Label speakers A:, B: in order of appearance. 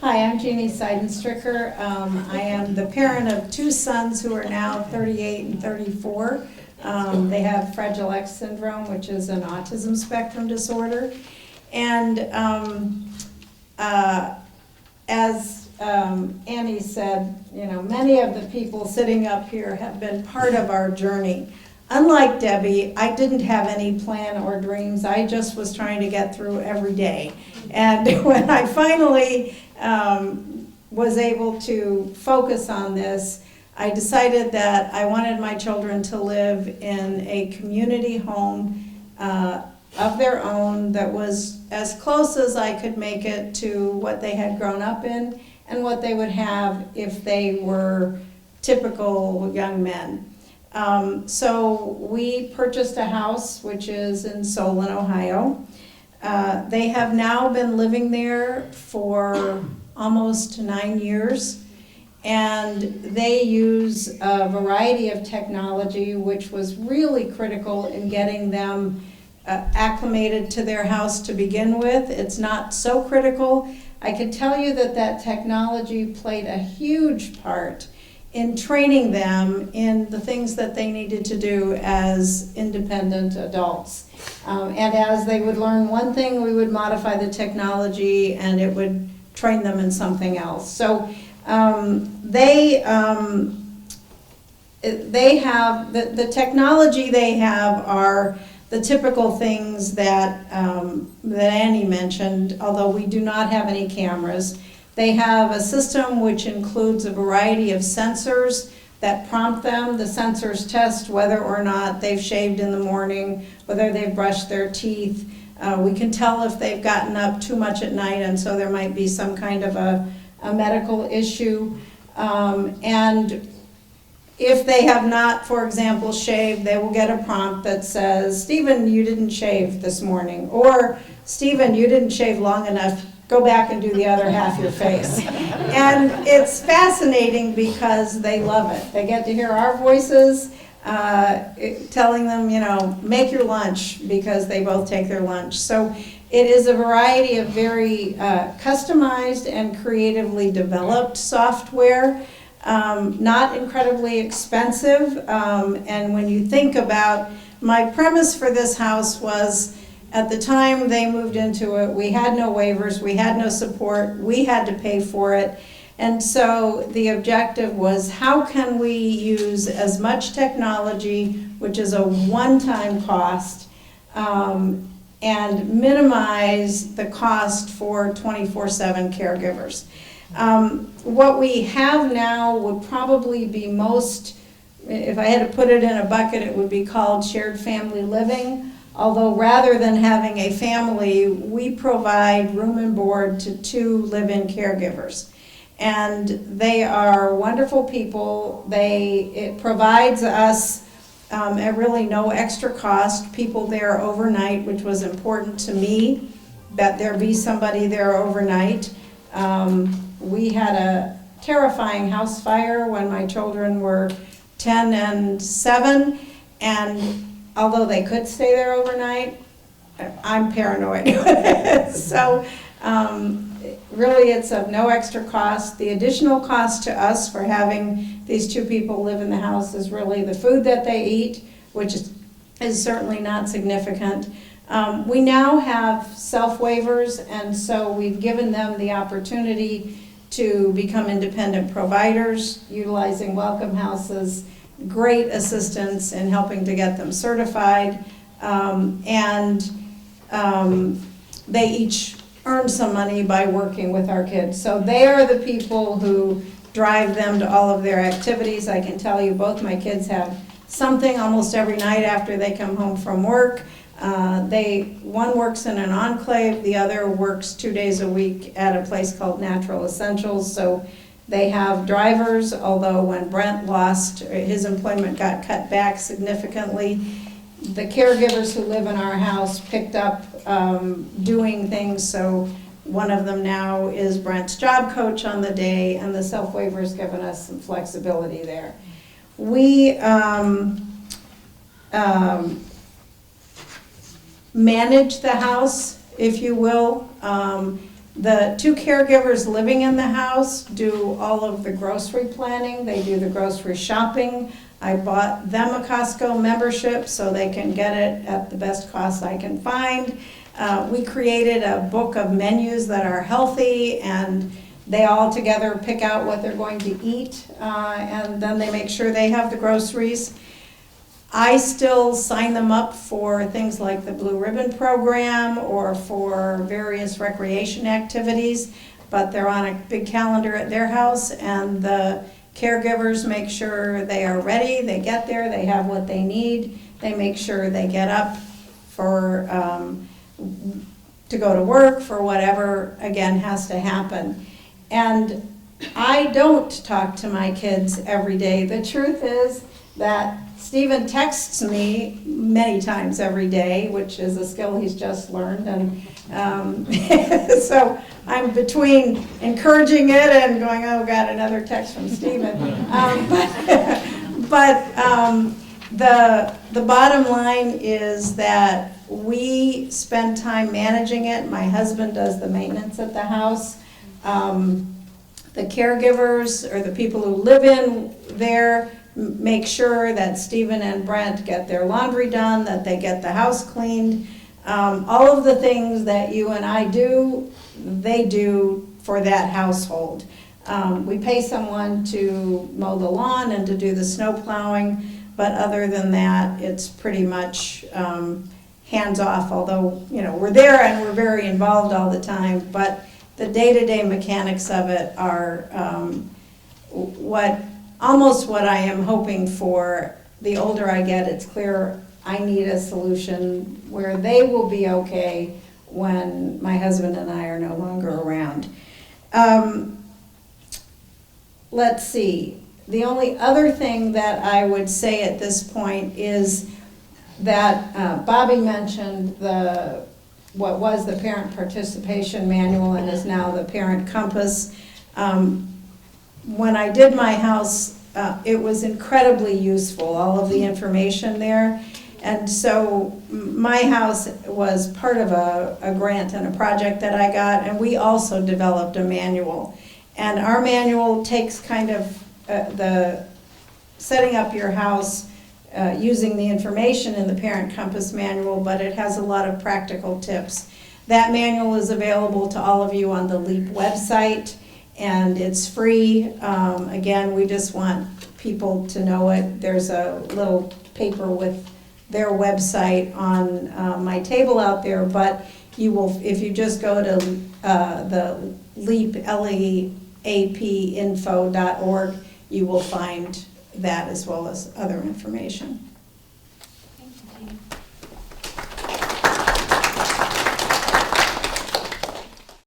A: Hi, I'm Jeanne Seidenstricker. I am the parent of two sons who are now 38 and 34. They have Fragile X syndrome, which is an autism spectrum disorder. And as Annie said, you know, many of the people sitting up here have been part of our journey. Unlike Debbie, I didn't have any plan or dreams. I just was trying to get through every day. And when I finally was able to focus on this, I decided that I wanted my children to live in a community home of their own that was as close as I could make it to what they had grown up in and what they would have if they were typical young men. So we purchased a house which is in Solon, Ohio. They have now been living there for almost 9 years, and they use a variety of technology which was really critical in getting them acclimated to their house to begin with. It's not so critical. I can tell you that that technology played a huge part in training them in the things that they needed to do as independent adults. And as they would learn one thing, we would modify the technology and it would train them in something else. So they have, the technology they have are the typical things that, that Annie mentioned, although we do not have any cameras. They have a system which includes a variety of sensors that prompt them. The sensors test whether or not they've shaved in the morning, whether they've brushed their teeth. We can tell if they've gotten up too much at night, and so there might be some kind of a medical issue. And if they have not, for example, shaved, they will get a prompt that says, Stephen, you didn't shave this morning, or Stephen, you didn't shave long enough. Go back and do the other half of your face. And it's fascinating because they love it. They get to hear our voices telling them, you know, make your lunch, because they both take their lunch. So it is a variety of very customized and creatively developed software, not incredibly expensive. And when you think about, my premise for this house was, at the time they moved into it, we had no waivers, we had no support, we had to pay for it. And so the objective was, how can we use as much technology, which is a one-time cost, and minimize the cost for 24/7 caregivers. What we have now would probably be most, if I had to put it in a bucket, it would be called shared family living. Although rather than having a family, we provide room and board to 2 live-in caregivers. And they are wonderful people. It provides us at really no extra cost, people there overnight, which was important to me, that there be somebody there overnight. We had a terrifying house fire when my children were 10 and 7, and although they could stay there overnight, I'm paranoid. So really it's of no extra cost. The additional cost to us for having these 2 people live in the house is really the food that they eat, which is certainly not significant. We now have self-waivers, and so we've given them the opportunity to become independent providers, utilizing Welcome House's great assistance in helping to get them certified, and they each earn some money by working with our kids. So they are the people who drive them to all of their activities. I can tell you both my kids have something almost every night after they come home from work. One works in an enclave, the other works 2 days a week at a place called Natural Essentials. So they have drivers, although when Brent lost, his employment got cut back significantly. The caregivers who live in our house picked up doing things, so one of them now is Brent's job coach on the day, and the self-waiver has given us some flexibility there. We manage the house, if you will. The 2 caregivers living in the house do all of the grocery planning. They do the grocery shopping. I bought them a Costco membership so they can get it at the best cost I can find. We created a book of menus that are healthy, and they all together pick out what they're going to eat, and then they make sure they have the groceries. I still sign them up for things like the Blue Ribbon Program or for various recreation activities, but they're on a big calendar at their house, and the caregivers make sure they are ready, they get there, they have what they need, they make sure they get up for to go to work, for whatever, again, has to happen. And I don't talk to my kids every day. The truth is that Stephen texts me many times every day, which is a skill he's just learned, and so I'm between encouraging it and going, oh God, another text from Stephen. The bottom line is that we spend time managing it. My husband does the maintenance at the house. The caregivers, or the people who live in there, make sure that Stephen and Brent get their laundry done, that they get the house cleaned. All of the things that you and I do, they do for that household. We pay someone to mow the lawn and to do the snow plowing, but other than that, it's pretty much hands off, although, you know, we're there and we're very involved all the time, but the day-to-day mechanics of it are almost what I am hoping for. The older I get, it's clear I need a solution where they will be okay when my husband and I are no longer around. Let's see. The only other thing that I would say at this point is that Bobby mentioned what was the Parent Participation Manual and is now the Parent Compass. When I did my house, it was incredibly useful, all of the information there. And so my house was part of a grant and a project that I got, and we also developed a manual. And our manual takes kind of the setting up your house using the information in the Parent Compass Manual, but it has a lot of practical tips. That manual is available to all of you on the LEAP website, and it's free. Again, we just want people to know it. There's a little paper with their website on my table out there, but you will, if you just go to the LEAP, L-E-A-P info.org, you will find that as well as other information.
B: Thank you, Jeanne.